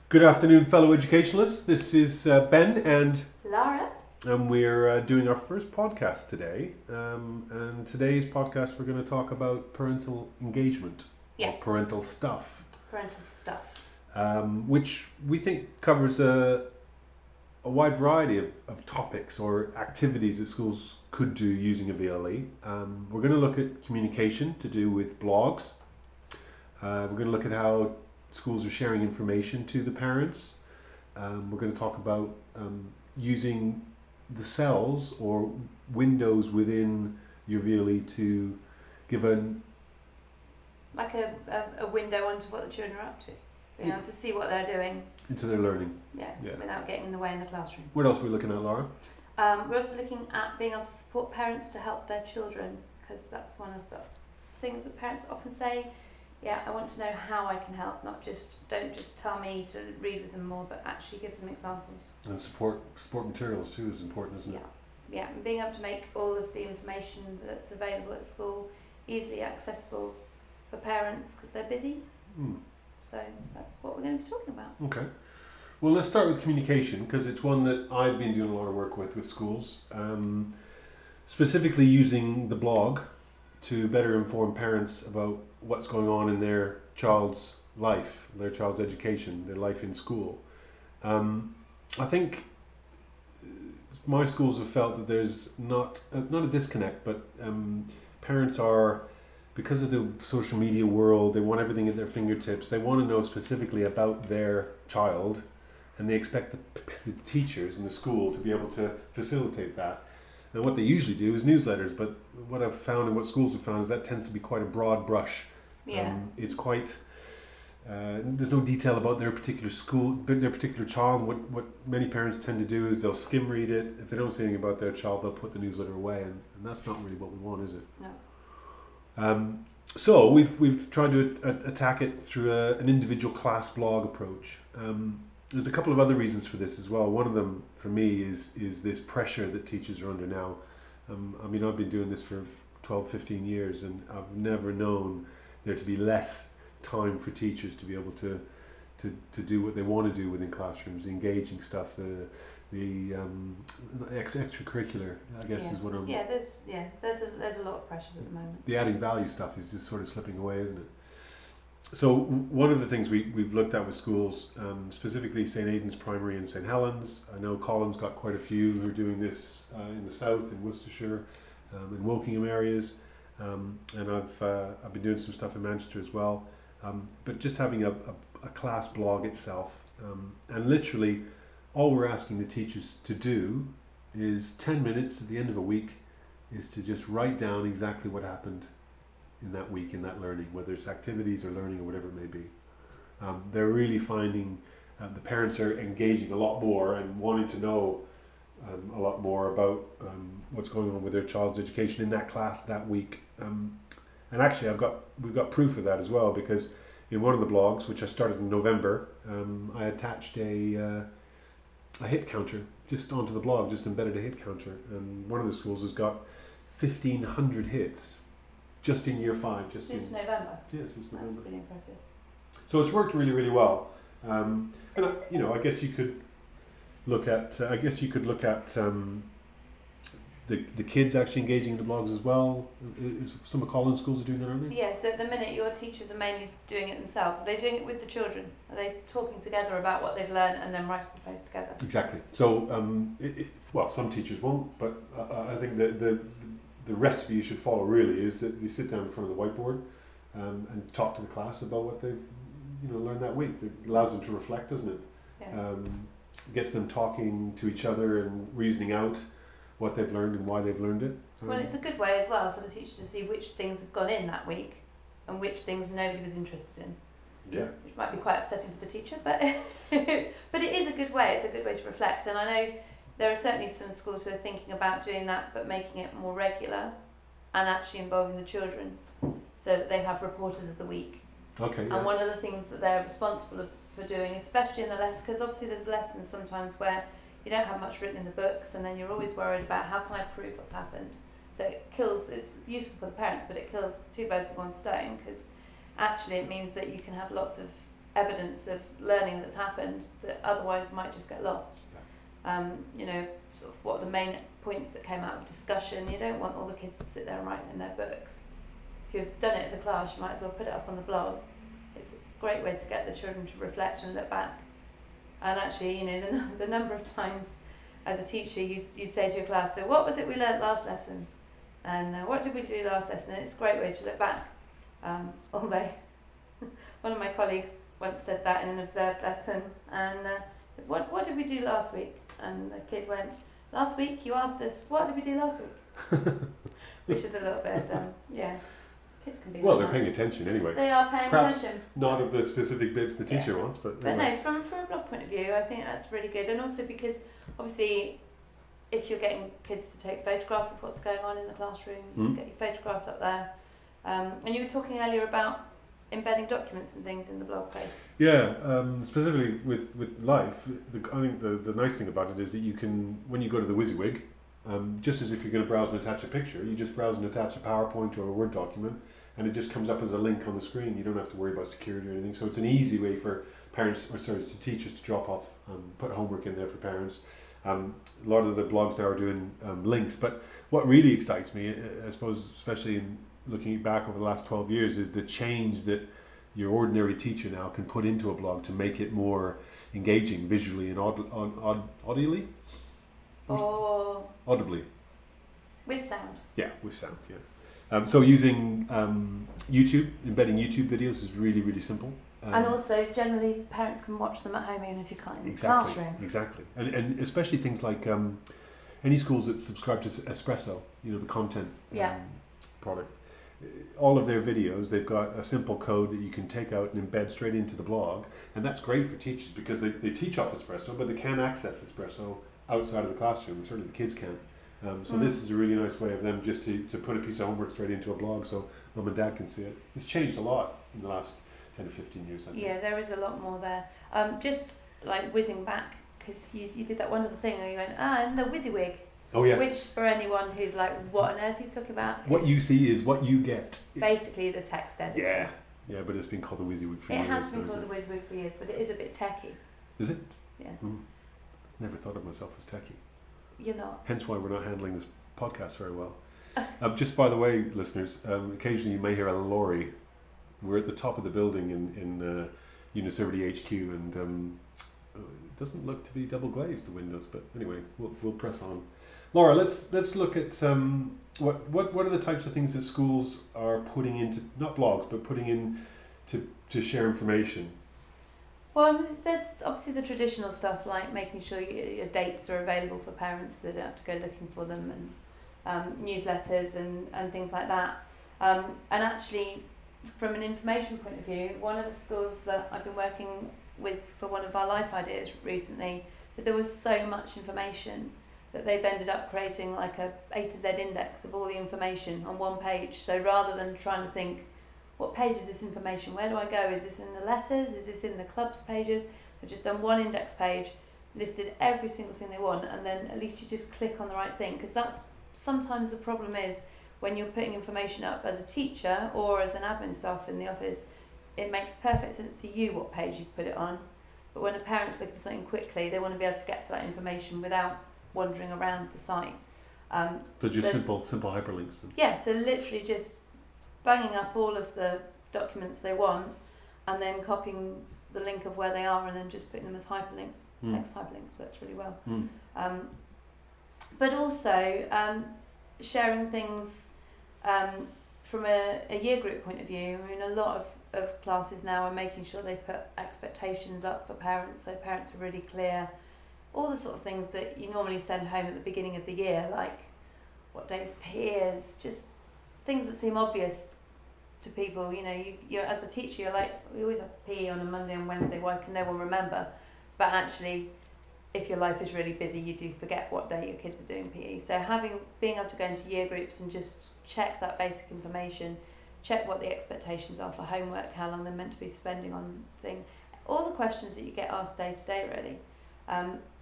Good afternoon, fellow educationalists. This is Ben and Lara. We're doing our first podcast today. And today's podcast, we're going to talk about parental engagement, or parental stuff. Parental stuff. Which we think covers a wide variety of topics or activities that schools could do using a VLE. We're going to look at communication to do with blogs. We're going to look at how schools are sharing information to the parents. We're going to talk about using the cells or windows within your VLE to give like a window onto what the children are up to. Being able to see what they're doing. Into their learning. Yeah, without getting in the way in the classroom. What else are we looking at, Lara? We're also looking at being able to support parents to help their children, because that's one of the things that parents often say. Yeah, I want to know how I can help, don't just tell me to read with them more, but actually give them examples. And support materials too is important, isn't it? Yeah, and being able to make all of the information that's available at school easily accessible for parents because they're busy. So that's what we're going to be talking about. Okay. Well, let's start with communication, because it's one that I've been doing a lot of work with schools, specifically using the blog to better inform parents about what's going on in their child's life, their child's education, their life in school. I think my schools have felt that there's not a disconnect, but parents are, because of the social media world, they want everything at their fingertips. They want to know specifically about their child, and they expect the teachers in the school to be able to facilitate that. And what they usually do is newsletters, but what I've found and what schools have found is that tends to be quite a broad brush. Yeah. It's quite, there's no detail about their particular school, their particular child. What many parents tend to do is they'll skim read it. If they don't see anything about their child, they'll put the newsletter away, and that's not really what we want, is it? No. So we've tried to attack it through an individual class blog approach. There's a couple of other reasons for this as well. One of them, for me, is this pressure that teachers are under now. I've been doing this for 12, 15 years, and I've never known there to be less time for teachers to be able to do what they want to do within classrooms, the engaging stuff, the extracurricular, I guess, is what I'm... There's a lot of pressures at the moment. The adding value stuff is just sort of slipping away, isn't it? So one of the things we've looked at with schools, specifically St. Aidan's Primary and St. Helens. I know Colin's got quite a few who are doing this in the south, in Worcestershire, in Wokingham areas, and I've been doing some stuff in Manchester as well. But just having a class blog itself, and literally all we're asking the teachers to do is 10 minutes at the end of a week is to just write down exactly what happened in that week, in that learning, whether it's activities or learning or whatever it may be. They're really finding the parents are engaging a lot more and wanting to know a lot more about what's going on with their child's education in that class that week. And actually we've got proof of that as well, because in one of the blogs, which I started in November, I attached a hit counter just onto the blog, just embedded a hit counter, and one of the schools has got 1,500 hits just in year 5. Since November? Yeah, since November. That's pretty impressive. So it's worked really, really well. And I guess you could look at the kids actually engaging in the blogs as well. Some of Colin's schools are doing that, aren't they? Yeah, so at the minute your teachers are mainly doing it themselves. Are they doing it with the children? Are they talking together about what they've learned and then writing the post together? Exactly. So, some teachers won't, but I think the recipe you should follow really is that you sit down in front of the whiteboard and talk to the class about what they've learned that week. It allows them to reflect, doesn't it? Yeah. Gets them talking to each other and reasoning out what they've learned and why they've learned it. Well, it's a good way as well for the teacher to see which things have gone in that week and which things nobody was interested in. Yeah. Which might be quite upsetting for the teacher, but but it is a good way. It's a good way to reflect. And I know there are certainly some schools who are thinking about doing that, but making it more regular and actually involving the children so that they have reporters of the week. Okay. And one of the things that they're responsible for doing, especially in the lessons, because obviously there's lessons sometimes where you don't have much written in the books, and then you're always worried about how can I prove what's happened. So it's useful for the parents, but it kills two birds with one stone, because actually it means that you can have lots of evidence of learning that's happened that otherwise might just get lost. You know, sort of what are the main points that came out of discussion. You don't want all the kids to sit there and write in their books. If you've done it as a class, you might as well put it up on the blog. It's a great way to get the children to reflect and look back. And actually, you know, the number of times as a teacher you'd say to your class, so what was it we learnt last lesson? And what did we do last lesson? And it's a great way to look back. Although one of my colleagues once said that in an observed lesson, and what did we do last week? And the kid went, last week you asked us, what did we do last week? Which is a little bit, yeah. Kids can be well, like they're paying attention anyway. They are paying Perhaps attention. not of the specific bits the teacher wants, but anyway. No, from a blog point of view, I think that's really good. And also because, obviously, if you're getting kids to take photographs of what's going on in the classroom, you get your photographs up there. And you were talking earlier about embedding documents and things in the blog posts. Yeah, specifically with life, I think the nice thing about it is that you can, when you go to the WYSIWYG, just as if you're going to browse and attach a picture, you just browse and attach a PowerPoint or a Word document, and it just comes up as a link on the screen. You don't have to worry about security or anything. So it's an easy way for to teachers to drop off, put homework in there for parents. A lot of the blogs now are doing links, but what really excites me, I suppose, especially in looking back over the last 12 years, is the change that your ordinary teacher now can put into a blog to make it more engaging visually and audibly. Audibly. With sound. Yeah, with sound, yeah. So using YouTube, embedding YouTube videos is really, really simple. And also, generally, parents can watch them at home even if you can't in the classroom. Exactly. And especially things like any schools that subscribe to Espresso, you know, the content product. All of their videos, they've got a simple code that you can take out and embed straight into the blog. And that's great for teachers because they teach off Espresso, but they can't access Espresso outside of the classroom. Certainly the kids can. So this is a really nice way of them just to put a piece of homework straight into a blog so mum and dad can see it. It's changed a lot in the last 10 to 15 years, I think. Yeah, there is a lot more there. Just like whizzing back, because you did that wonderful thing where you went, and the WYSIWYG. Oh yeah. Which for anyone who's like, what on earth he's talking about? What you see is what you get. Basically the text editor. Yeah, but it's been called the WYSIWYG for years. It has been called the WYSIWYG for years, but it is a bit techie. Is it? Yeah. Never thought of myself as techie. You're not. Hence why we're not handling this podcast very well. Just by the way, listeners, occasionally you may hear a lorry. We're at the top of the building in University HQ, and it doesn't look to be double glazed, the windows. But anyway, we'll press on. Laura, let's look at what are the types of things that schools are putting into, not blogs, but putting in to share information. Well, there's obviously the traditional stuff like making sure your dates are available for parents, so they don't have to go looking for them, and newsletters and things like that. And actually, from an information point of view, one of the schools that I've been working with for one of our life ideas recently, that there was so much information that they've ended up creating like a A to Z index of all the information on one page. So rather than trying to think, what page is this information? Where do I go? Is this in the letters? Is this in the club's pages? They've just done one index page, listed every single thing they want, and then at least you just click on the right thing, because that's sometimes the problem is when you're putting information up as a teacher or as an admin staff in the office, it makes perfect sense to you what page you've put it on. But when the parents look for something quickly, they want to be able to get to that information without wandering around the site. So just simple hyperlinks. Yeah, so literally just banging up all of the documents they want and then copying the link of where they are and then just putting them as hyperlinks. Text hyperlinks works really well. But also sharing things from a year group point of view. I mean, a lot of classes now are making sure they put expectations up for parents, so parents are really clear. All the sort of things that you normally send home at the beginning of the year, like what days PE is, just things that seem obvious to people. You know, you're as a teacher, you're like, we always have PE on a Monday and Wednesday, why can no one remember? But actually, if your life is really busy, you do forget what day your kids are doing PE. So being able to go into year groups and just check that basic information, check what the expectations are for homework, how long they're meant to be spending on thing, all the questions that you get asked day to day, really.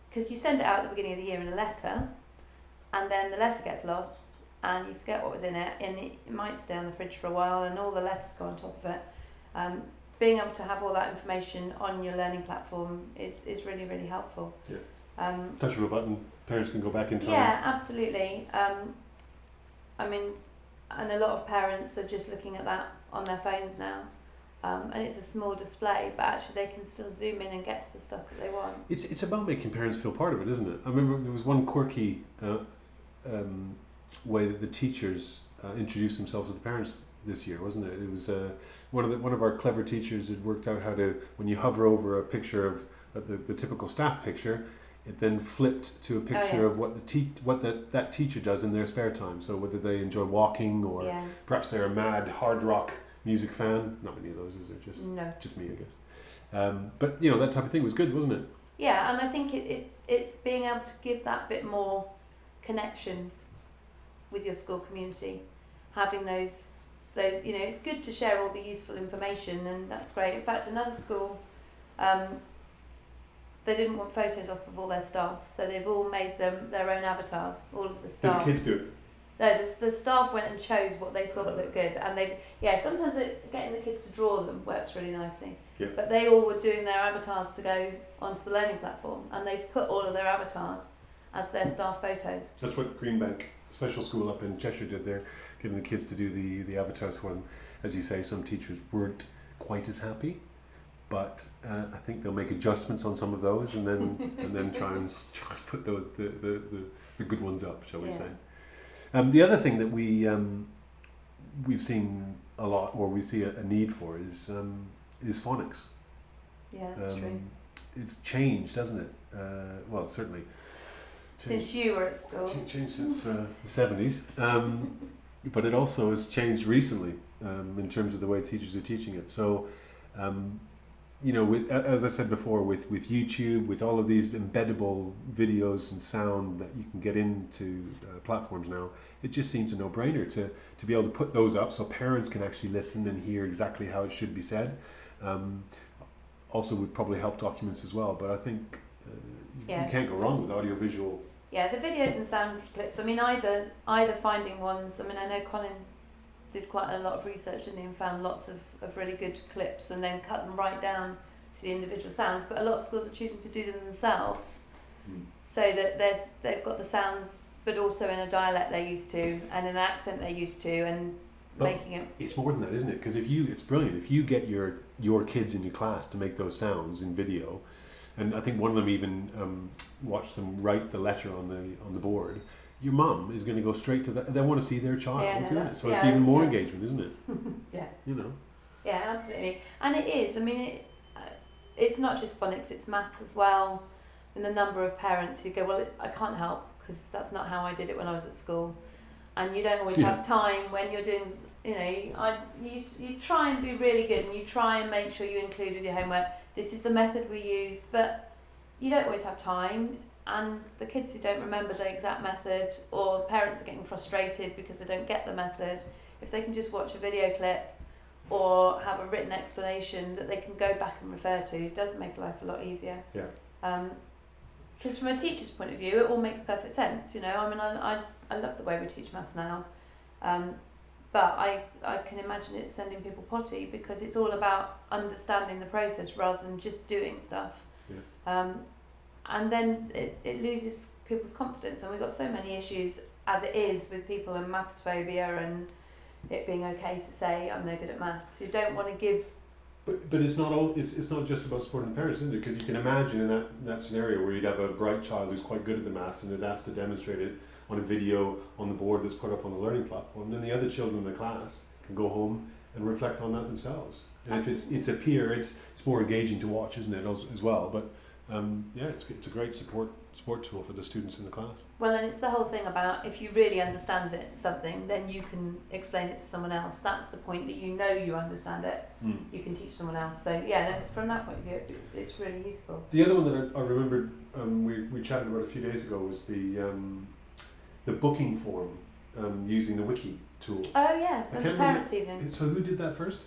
Because you send it out at the beginning of the year in a letter, and then the letter gets lost, and you forget what was in it, and it might stay on the fridge for a while, and all the letters go on top of it. being able to have all that information on your learning platform is really, really helpful. Yeah. Touch of a button, parents can go back in time. Yeah, absolutely. I mean, and a lot of parents are just looking at that on their phones now. And it's a small display, but actually they can still zoom in and get to the stuff that they want. It's about making parents feel part of it, isn't it? I remember there was one quirky way that the teachers introduced themselves to the parents this year, wasn't it? It was one of our clever teachers had worked out how to, when you hover over a picture of the typical staff picture, it then flipped to a picture of what that teacher does in their spare time. So whether they enjoy walking or perhaps they're a mad hard rock music fan. Not many of those, is there? Just me, I guess. But that type of thing was good, wasn't it? Yeah, and I think it's being able to give that bit more connection with your school community, having those it's good to share all the useful information, and that's great. In fact, another school, they didn't want photos up of all their staff, so they've all made them their own avatars, all of the staff. Did the kids do it? No, the staff went and chose what they thought looked good, and sometimes getting the kids to draw them works really nicely. Yeah. But they all were doing their avatars to go onto the learning platform, and they've put all of their avatars as their staff photos. That's what Greenbank Special School up in Cheshire did there, getting the kids to do the avatars for them. As you say, some teachers weren't quite as happy, but I think they'll make adjustments on some of those, and then try and put those the good ones up, shall we say. The other thing that we've seen a lot, or we see a need for, is phonics. Yeah, that's true. It's changed, hasn't it? Well, certainly. Since you were at school. Changed since the 70s. But it also has changed recently in terms of the way teachers are teaching it. So, as I said before, with YouTube, with all of these embeddable videos and sound that you can get into platforms now, it just seems a no-brainer to be able to put those up so parents can actually listen and hear exactly how it should be said. Also would probably help documents as well, but I think you can't go wrong with audio-visual. Yeah, the videos and sound clips, I mean, either finding ones, I mean, I know Colin did quite a lot of research and found lots of really good clips and then cut them right down to the individual sounds, but a lot of schools are choosing to do them themselves so that they've got the sounds but also in a dialect they're used to and an accent they're used to, and making it... It's more than that, isn't it? Because it's brilliant. If you get your kids in your class to make those sounds in video, and I think one of them even watched them write the letter on the board, your mum is going to go straight to that. They want to see their child doing it. So it's even more engagement, isn't it? Yeah. Yeah, absolutely. And it is. I mean, it's not just phonics, it's math as well. And the number of parents who go, well, I can't help because that's not how I did it when I was at school. And you don't always have time when you're doing, you try and be really good and you try and make sure you include with your homework, this is the method we use, but you don't always have time. And the kids who don't remember the exact method, or parents are getting frustrated because they don't get the method, if they can just watch a video clip or have a written explanation that they can go back and refer to, it does make life a lot easier. Yeah. Because from a teacher's point of view, it all makes perfect sense. I mean, I love the way we teach maths now, but I can imagine it sending people potty because it's all about understanding the process rather than just doing stuff. Yeah. And then it loses people's confidence, and we've got so many issues as it is with people and maths phobia and it being okay to say I'm no good at maths. You don't want to give. But it's not just about supporting the parents, isn't it? Because you can imagine in that scenario where you'd have a bright child who's quite good at the maths and is asked to demonstrate it on a video on the board that's put up on the learning platform. Then the other children in the class can go home and reflect on that themselves. And if it's a peer, it's more engaging to watch, isn't it, as well? But it's a great support tool for the students in the class. Well, and it's the whole thing about if you really understand something, then you can explain it to someone else. That's the point, that you understand it. You can teach someone else. So from that point of view, it's really useful. The other one that I remembered we chatted about a few days ago was the booking form using the wiki tool. Oh yeah, from the parents' evening. So who did that first?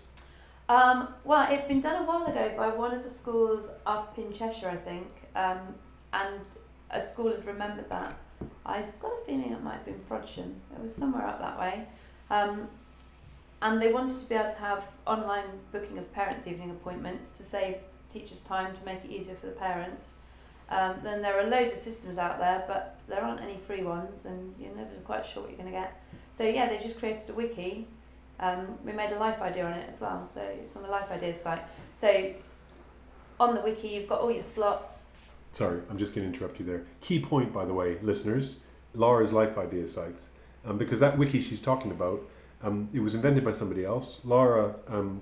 Well, it'd been done a while ago by one of the schools up in Cheshire, I think, and a school had remembered that. I've got a feeling it might have been Frodsham. It was somewhere up that way. And they wanted to be able to have online booking of parents' evening appointments to save teachers time, to make it easier for the parents. Then there are loads of systems out there, but there aren't any free ones, and you're never quite sure what you're going to get. So yeah, they just created a wiki. We made a life idea on it as well, so it's on the Life Ideas site. So on the wiki, you've got all your slots. Sorry, I'm just going to interrupt you there. Key point, by the way, listeners, Lara's Life Ideas sites, because that wiki she's talking about, it was invented by somebody else. Lara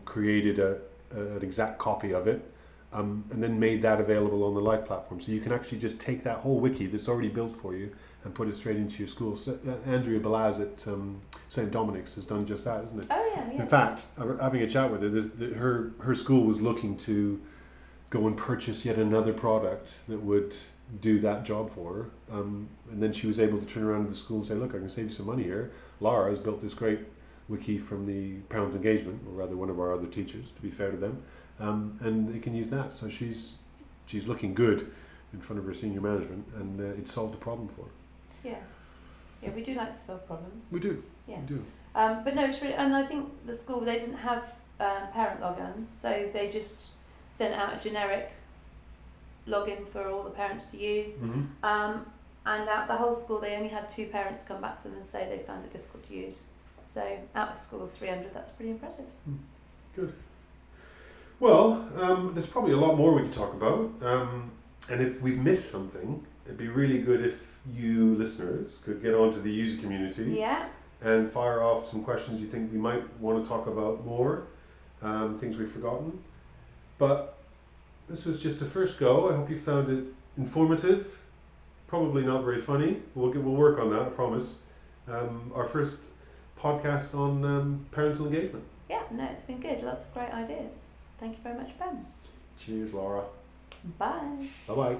created an exact copy of it, and then made that available on the Life platform. So you can actually just take that whole wiki that's already built for you and put it straight into your school. So, Andrea Balaz at St. Dominic's has done just that, isn't it? Oh yeah, yeah. In fact, having a chat with her, her school was looking to go and purchase yet another product that would do that job for her. And then she was able to turn around to the school and say, look, I can save you some money here. Lara has built this great wiki from the Parental Engagement, or rather one of our other teachers, to be fair to them. And they can use that. So she's looking good in front of her senior management, and it solved the problem for her. Yeah. Yeah, we do like to solve problems. We do. Yeah. We do. But no, it's really, and I think the school, they didn't have parent logins, so they just sent out a generic login for all the parents to use. Mm-hmm. And out the whole school, they only had 2 parents come back to them and say they found it difficult to use. So out of schools 300, that's pretty impressive. Good. Well, there's probably a lot more we could talk about. And if we've missed something, it'd be really good if you listeners could get onto the user community. Yeah. And fire off some questions you think we might want to talk about more, things we've forgotten. But this was just a first go. I hope you found it informative, probably not very funny. We'll work on that, I promise. Our first podcast on parental engagement. Yeah, no, it's been good. Lots of great ideas. Thank you very much, Ben. Cheers, Lara. Bye. Bye-bye.